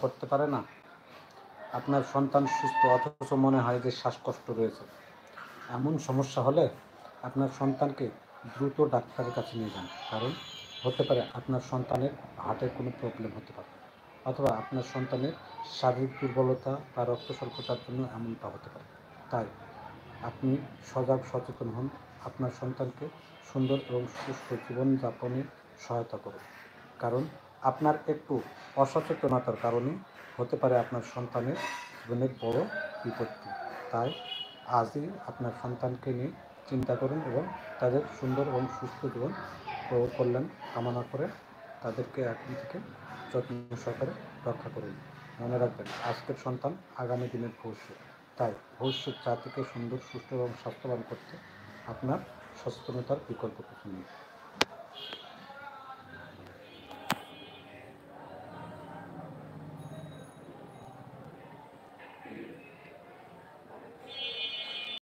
করতে পারে না? আপনার সন্তান সুস্থ অথচ মনে হয় যে শ্বাসকষ্ট রয়েছে। এমন সমস্যা হলে আপনার সন্তানকে দ্রুত ডাক্তারের কাছে নিয়ে যান। কারণ হতে পারে আপনার সন্তানের হার্টের কোনো প্রবলেম হতে পারে, অথবা আপনার সন্তানের শারীরিক দুর্বলতা বা রক্ত স্বল্পতার জন্য এমনটা হতে পারে। তাই আপনি সজাগ সচেতন হন, আপনার সন্তানকে সুন্দর এবং সুস্থ জীবনযাপনে সহায়তা করুন। কারণ আপনার একটু অসচেতনতার কারণে হতে পারে আপনার সন্তানের জীবনের বড় বিপত্তি। তাই আজই আপনার সন্তানকে নিয়ে চিন্তা করুন এবং তাদের সুন্দর এবং সুস্থ জীবন কল্যাণ কামনা করে তাদেরকে এখন থেকে যত্ন সহকারে রক্ষা করুন। মনে রাখবেন, আজকের সন্তান আগামী দিনের ভবিষ্যৎ। তাই ভবিষ্যৎ জাতিকে সুন্দর, সুস্থ এবং স্বাস্থ্যবান করতে আপনার সচেতনতার বিকল্প কিছু নেই।